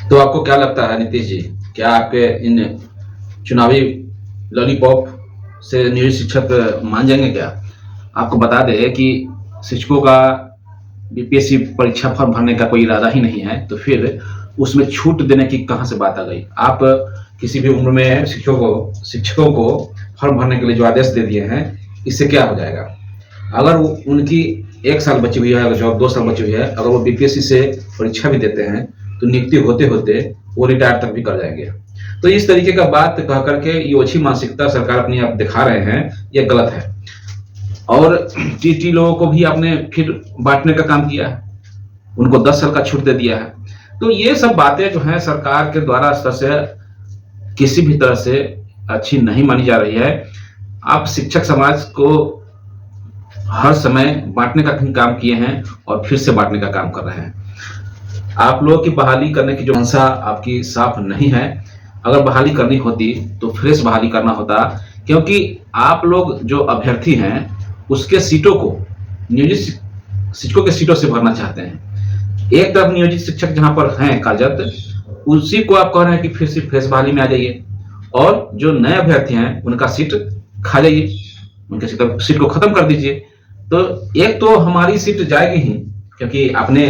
तो आपको क्या लगता है नीतीश जी, क्या आपके इन चुनावी लॉलीपॉप से नियोजित शिक्षक मान जाएंगे क्या? आपको बता दें कि शिक्षकों का बीपीएससी परीक्षा फॉर्म भरने का कोई इरादा ही नहीं है, तो फिर उसमें छूट देने की कहाँ से बात आ गई? आप किसी भी उम्र में शिक्षकों को फॉर्म भरने के लिए जो आदेश दे दिए हैं, इससे क्या हो जाएगा? अगर उनकी 1 साल बची हुई है, अगर जॉब 2 साल बची हुई है, अगर वो बीपीएससी से परीक्षा भी देते हैं तो नियुक्ति होते होते वो रिटायर तक भी कर जाएंगे। तो इस तरीके का बात कह करके ये ओछी मानसिकता सरकार अपनी आप दिखा रहे हैं, ये गलत है। और टीटी लोगों को भी आपने फिर बांटने का काम किया है, उनको 10 साल का छूट दे दिया है। तो ये सब बातें जो हैं सरकार के द्वारा स्तर से किसी भी तरह से अच्छी नहीं मानी जा रही है। आप शिक्षक समाज को हर समय बांटने का काम किए हैं और फिर से बांटने का काम कर रहे हैं। आप लोगों की बहाली करने की जो मंशा आपकी साफ नहीं है। अगर बहाली करनी होती तो फ्रेश बहाली करना होता, क्योंकि आप लोग जो अभ्यर्थी हैं उसके सीटों को नियोजित शिक्षकों के सीटों से भरना चाहते हैं। एक तरफ नियोजित शिक्षक जहां पर हैं कार्यरत, उसी को आप कह रहे हैं कि फिर से फ्रेश बहाली में आ जाइए, और जो नए अभ्यर्थी हैं उनका सीट खा जाइए, उनके सीट को खत्म कर दीजिए। तो एक तो हमारी सीट जाएगी ही, क्योंकि आपने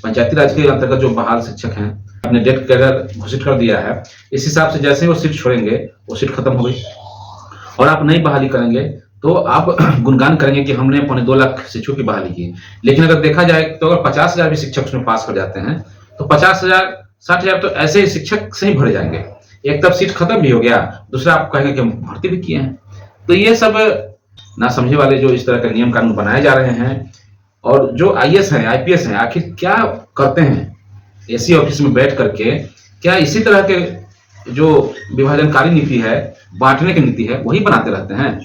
पंचायती राज के अंतर्गत जो बहाल शिक्षक हैं आपने डेथ कैडर घोषित कर दिया है। इस हिसाब से जैसे ही वो सीट छोड़ेंगे वो सीट खत्म हो गई, और आप नई बहाली करेंगे तो आप गुणगान करेंगे कि हमने 2.25 लाख शिक्षकों की बहाली की। लेकिन अगर देखा जाए तो अगर 50,000 भी शिक्षक उसमें पास कर जाते हैं तो 50,000 60,000 तो ऐसे ही शिक्षक से ही भरे जाएंगे। एक तब सीट खत्म भी हो गया, दूसरा आप कहेंगे कि हम भर्ती भी किए हैं। तो ये सब ना समझे वाले जो इस तरह के नियम कानून बनाए जा रहे हैं, और जो आईएएस हैं आईपीएस हैं आखिर क्या करते हैं एसी ऑफिस में बैठ करके? क्या इसी तरह के जो विभाजनकारी नीति है, बांटने की नीति है, वही बनाते रहते हैं?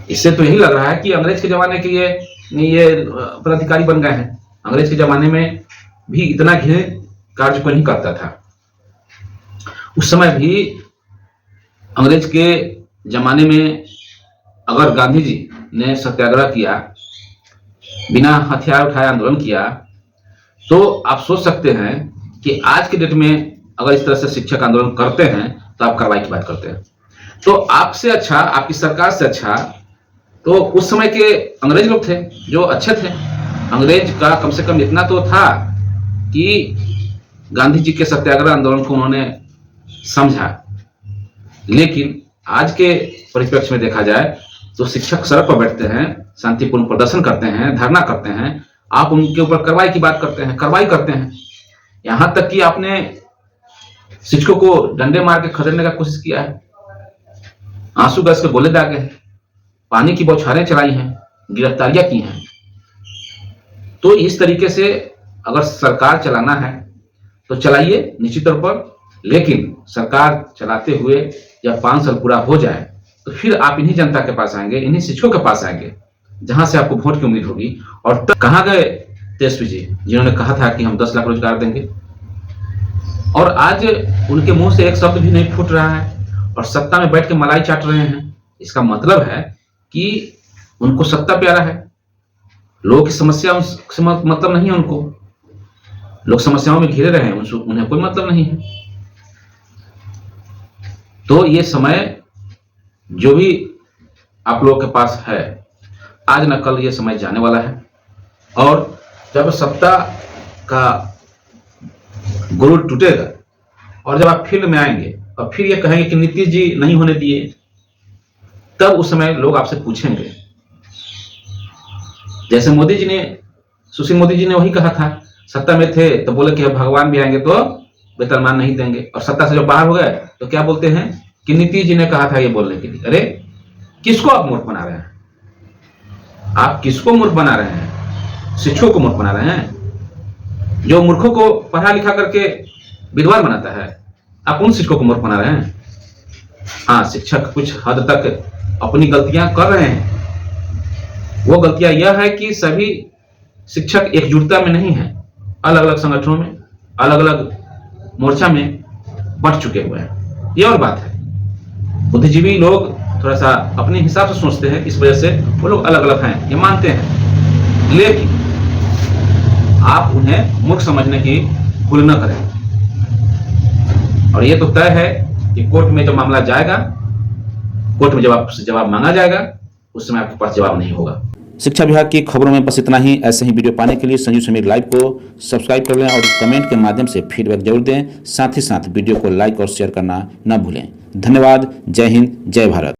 इससे तो यही लग रहा है कि अंग्रेज के जमाने के ये पदाधिकारी बन गए हैं। अंग्रेज के जमाने में भी इतना घृण्य कार्य कोई नहीं करता था। उस समय भी अंग्रेज के जमाने में अगर गांधी जी ने सत्याग्रह किया, बिना हथियार उठाए आंदोलन किया, तो आप सोच सकते हैं कि आज के डेट में अगर इस तरह से शिक्षक आंदोलन करते हैं तो आप कार्रवाई की बात करते हैं। तो आपसे अच्छा, आपकी सरकार से अच्छा तो उस समय के अंग्रेज लोग थे जो अच्छे थे। अंग्रेज का कम से कम इतना तो था कि गांधी जी के सत्याग्रह आंदोलन को उन्होंने समझा। लेकिन आज के परिप्रेक्ष्य में देखा जाए तो शिक्षक सड़क पर बैठते हैं, शांतिपूर्ण प्रदर्शन करते हैं, धरना करते हैं, आप उनके ऊपर कार्रवाई की बात करते हैं, कार्रवाई करते हैं। यहां तक कि आपने शिक्षकों को डंडे मार के खदेड़ने का कोशिश किया है, आंसू गैस के गोले दागे हैं, पानी की बौछारें चलाई हैं, गिरफ्तारियां की हैं। तो इस तरीके से अगर सरकार चलाना है तो चलाइए निश्चित तौर पर, लेकिन सरकार चलाते हुए जब 5 साल पूरा हो जाए तो फिर आप इन्हीं जनता के पास आएंगे, इन्हीं शिक्षकों के पास आएंगे जहां से आपको वोट की उम्मीद होगी। और तब कहां गए तेजस्वी जी जिन्होंने कहा था कि हम 10 लाख रोजगार देंगे, और आज उनके मुंह से एक शब्द भी नहीं फूट रहा है और सत्ता में बैठ के मलाई चाट रहे हैं। इसका मतलब है कि उनको सत्ता प्यारा है, लोगों की समस्या से मतलब नहीं है उनको। लोग समस्याओं में घिरे रहे हैं, उन्हें कोई मतलब नहीं है। तो ये समय जो भी आप लोगों के पास है, आज न कल ये समय जाने वाला है, और जब सत्ता का गुरूर टूटेगा और जब आप फील्ड में आएंगे और फिर ये कहेंगे कि नीतीश जी नहीं होने दिए, तब उस समय लोग आपसे पूछेंगे। जैसे मोदी जी ने, सुशील मोदी जी ने वही कहा था, सत्ता में थे तो बोले कि भगवान भी आएंगे तो वेतनमान नहीं देंगे, और सत्ता से जब बाहर हो गए तो क्या बोलते हैं कि नीतीश जी ने कहा था ये बोलने के लिए। अरे किसको आप मूर्ख बना रहे हैं? आप किसको मूर्ख बना रहे हैं? शिक्षकों को मूर्ख बना रहे हैं। जो मूर्खों को पढ़ा लिखा करके विद्वान बनाता है, आप उन शिक्षकों को मूर्ख बना रहे हैं। हाँ, शिक्षक कुछ हद तक अपनी गलतियां कर रहे हैं। वो गलतियां यह है कि सभी शिक्षक एकजुटता में नहीं है, अलग अलग संगठनों में, अलग अलग मोर्चा में बंट चुके हुए हैं। ये और बात है। बुद्धिजीवी लोग थोड़ा सा अपने हिसाब से सोचते हैं, इस वजह से वो लोग अलग अलग हैं, ये मानते हैं। लेकिन आप उन्हें मूर्ख समझने की भूल न करें। और ये तो तय है कि कोर्ट में जब मामला जाएगा, कोर्ट में जब आपसे जवाब मांगा जाएगा, उस समय आपके पास जवाब नहीं होगा। शिक्षा विभाग की खबरों में बस इतना ही। ऐसे ही वीडियो पाने के लिए संजीव समीर लाइव को सब्सक्राइब कर लें और कमेंट के माध्यम से फीडबैक जरूर दें। साथ ही साथ वीडियो को लाइक और शेयर करना न भूलें। धन्यवाद। जय हिंद, जय भारत।